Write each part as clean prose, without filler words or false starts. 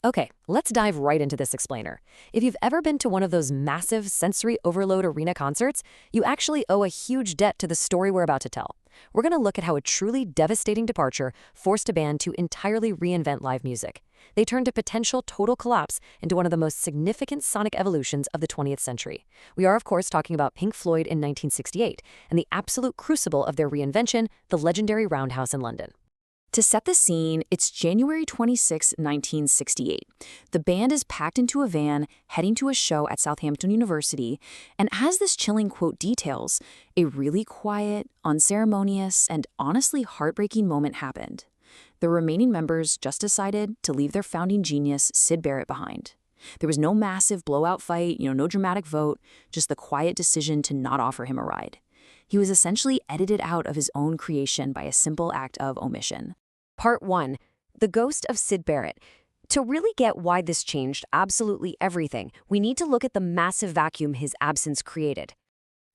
Okay, let's dive right into this explainer. If you've ever been to one of those massive sensory overload arena concerts, you actually owe a huge debt to the story we're about to tell. We're going to look at how a truly devastating departure forced a band to entirely reinvent live music. They turned a potential total collapse into one of the most significant sonic evolutions of the 20th century. We are, of course, talking about Pink Floyd in 1968 and the absolute crucible of their reinvention, the legendary Roundhouse in London. To set the scene, it's January 26, 1968. The band is packed into a van, heading to a show at Southampton University, and as this chilling quote details, a really quiet, unceremonious, and honestly heartbreaking moment happened. The remaining members just decided to leave their founding genius, Syd Barrett, behind. There was no massive blowout fight, no dramatic vote, just the quiet decision to not offer him a ride. He was essentially edited out of his own creation by a simple act of omission. Part 1. The Ghost of Syd Barrett. To really get why this changed absolutely everything, we need to look at the massive vacuum his absence created.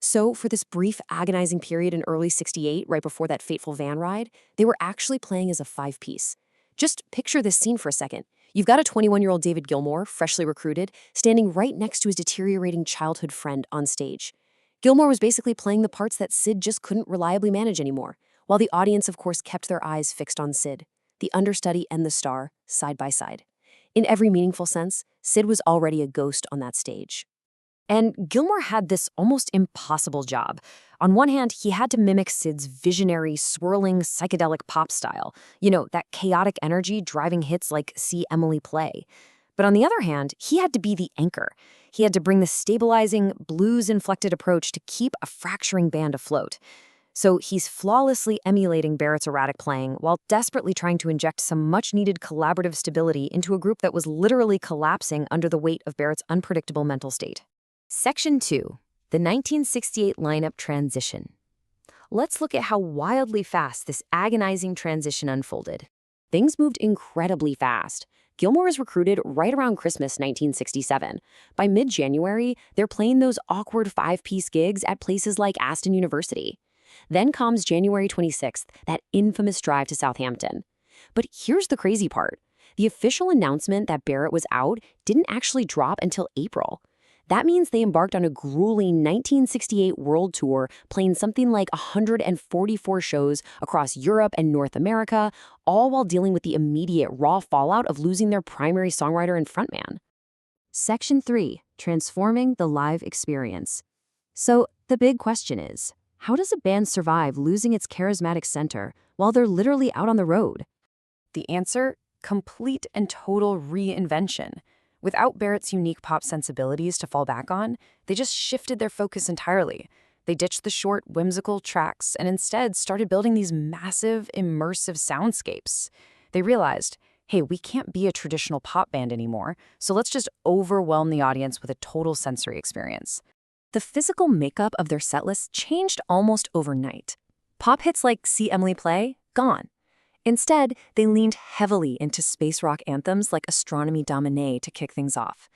So, for this brief, agonizing period in early '68, right before that fateful van ride, they were actually playing as a five-piece. Just picture this scene for a second. You've got a 21-year-old David Gilmour, freshly recruited, standing right next to his deteriorating childhood friend on stage. Gilmour was basically playing the parts that Syd just couldn't reliably manage anymore, while the audience, of course, kept their eyes fixed on Syd, the understudy and the star, side by side. In every meaningful sense, Syd was already a ghost on that stage. And Gilmour had this almost impossible job. On one hand, he had to mimic Syd's visionary, swirling, psychedelic pop style. That chaotic energy driving hits like See Emily Play. But on the other hand, he had to be the anchor. He had to bring the stabilizing, blues-inflected approach to keep a fracturing band afloat. So he's flawlessly emulating Barrett's erratic playing while desperately trying to inject some much-needed collaborative stability into a group that was literally collapsing under the weight of Barrett's unpredictable mental state. Section 2. The 1968 lineup transition. Let's look at how wildly fast this agonizing transition unfolded. Things moved incredibly fast. Gilmour is recruited right around Christmas 1967. By mid-January, they're playing those awkward five-piece gigs at places like Aston University. Then comes January 26th, that infamous drive to Southampton. But here's the crazy part. The official announcement that Barrett was out didn't actually drop until April. That means they embarked on a grueling 1968 world tour, playing something like 144 shows across Europe and North America, all while dealing with the immediate raw fallout of losing their primary songwriter and frontman. Section 3. Transforming the live experience. So, the big question is, how does a band survive losing its charismatic center while they're literally out on the road? The answer? Complete and total reinvention. Without Barrett's unique pop sensibilities to fall back on, they just shifted their focus entirely. They ditched the short, whimsical tracks and instead started building these massive, immersive soundscapes. They realized, hey, we can't be a traditional pop band anymore, so let's just overwhelm the audience with a total sensory experience. The physical makeup of their setlist changed almost overnight. Pop hits like See Emily Play? Gone. Instead, they leaned heavily into space rock anthems like Astronomy Domine to kick things off.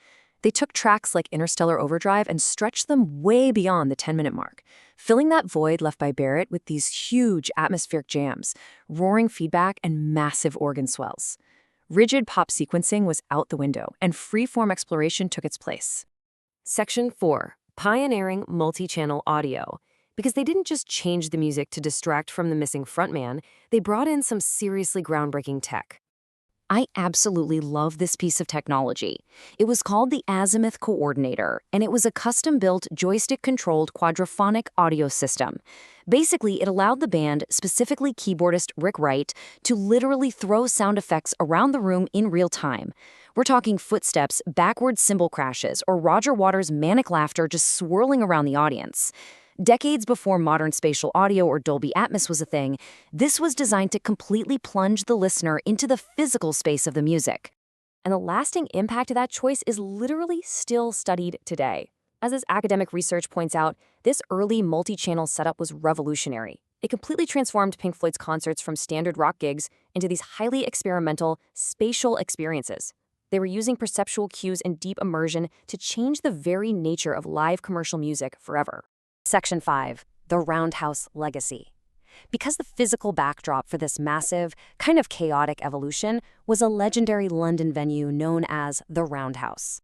They took tracks like Interstellar Overdrive and stretched them way beyond the 10-minute mark, filling that void left by Barrett with these huge atmospheric jams, roaring feedback, and massive organ swells. Rigid pop sequencing was out the window, and free-form exploration took its place. Section 4. Pioneering multi-channel audio. Because they didn't just change the music to distract from the missing frontman, they brought in some seriously groundbreaking tech. I absolutely love this piece of technology. It was called the Azimuth Coordinator, and it was a custom-built, joystick-controlled quadraphonic audio system. Basically, it allowed the band, specifically keyboardist Rick Wright, to literally throw sound effects around the room in real time. We're talking footsteps, backward cymbal crashes, or Roger Waters' manic laughter just swirling around the audience. Decades before modern spatial audio or Dolby Atmos was a thing, this was designed to completely plunge the listener into the physical space of the music. And the lasting impact of that choice is literally still studied today. As this academic research points out, this early multi-channel setup was revolutionary. It completely transformed Pink Floyd's concerts from standard rock gigs into these highly experimental, spatial experiences. They were using perceptual cues and deep immersion to change the very nature of live commercial music forever. Section 5. The Roundhouse Legacy. because the physical backdrop for this massive, kind of chaotic evolution was a legendary London venue known as the Roundhouse.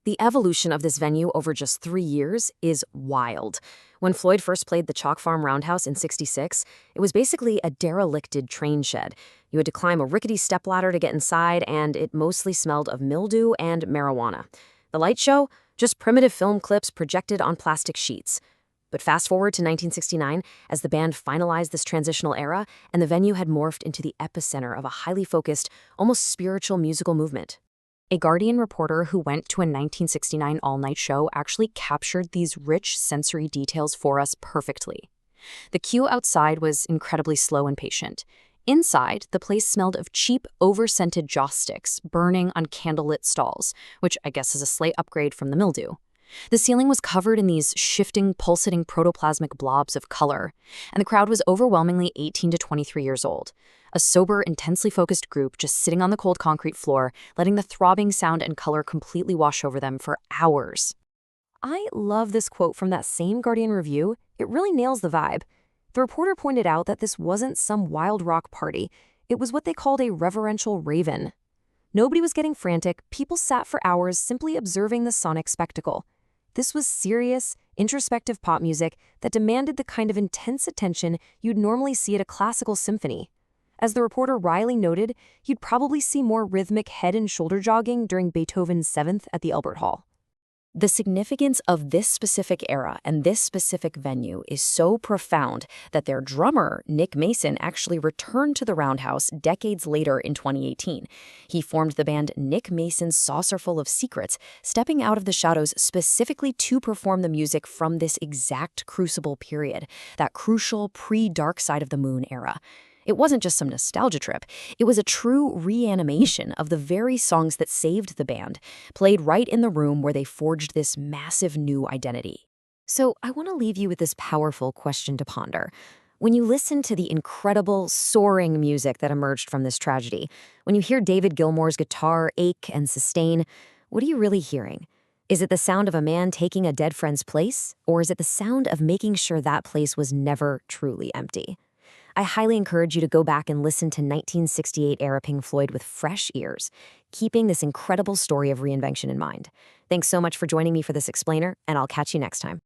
The evolution of this venue over just 3 years is wild. When Floyd first played the Chalk Farm Roundhouse in '66, it was basically a derelicted train shed. You had to climb a rickety stepladder to get inside, and it mostly smelled of mildew and marijuana. The light show? Just primitive film clips projected on plastic sheets. But fast forward to 1969, as the band finalized this transitional era, and the venue had morphed into the epicenter of a highly focused, almost spiritual musical movement. A Guardian reporter who went to a 1969 all-night show actually captured these rich sensory details for us perfectly. The queue outside was incredibly slow and patient. Inside, the place smelled of cheap, over-scented joss sticks burning on candlelit stalls, which I guess is a slight upgrade from the mildew. The ceiling was covered in these shifting, pulsating protoplasmic blobs of color, and the crowd was overwhelmingly 18 to 23 years old. A sober, intensely focused group just sitting on the cold concrete floor, letting the throbbing sound and color completely wash over them for hours. I love this quote from that same Guardian review. It really nails the vibe. The reporter pointed out that this wasn't some wild rock party. It was what they called a reverential raven. Nobody was getting frantic. People sat for hours simply observing the sonic spectacle. This was serious, introspective pop music that demanded the kind of intense attention you'd normally see at a classical symphony. As the reporter wryly noted, you'd probably see more rhythmic head and shoulder jogging during Beethoven's Seventh at the Albert Hall. The significance of this specific era and this specific venue is so profound that their drummer, Nick Mason, actually returned to the Roundhouse decades later in 2018. He formed the band Nick Mason's Saucerful of Secrets, stepping out of the shadows specifically to perform the music from this exact crucible period, that crucial pre-Dark Side of the Moon era. It wasn't just some nostalgia trip. It was a true reanimation of the very songs that saved the band, played right in the room where they forged this massive new identity. So I want to leave you with this powerful question to ponder. When you listen to the incredible, soaring music that emerged from this tragedy, when you hear David Gilmour's guitar ache and sustain, what are you really hearing? Is it the sound of a man taking a dead friend's place, or is it the sound of making sure that place was never truly empty? I highly encourage you to go back and listen to 1968-era Pink Floyd with fresh ears, keeping this incredible story of reinvention in mind. Thanks so much for joining me for this explainer, and I'll catch you next time.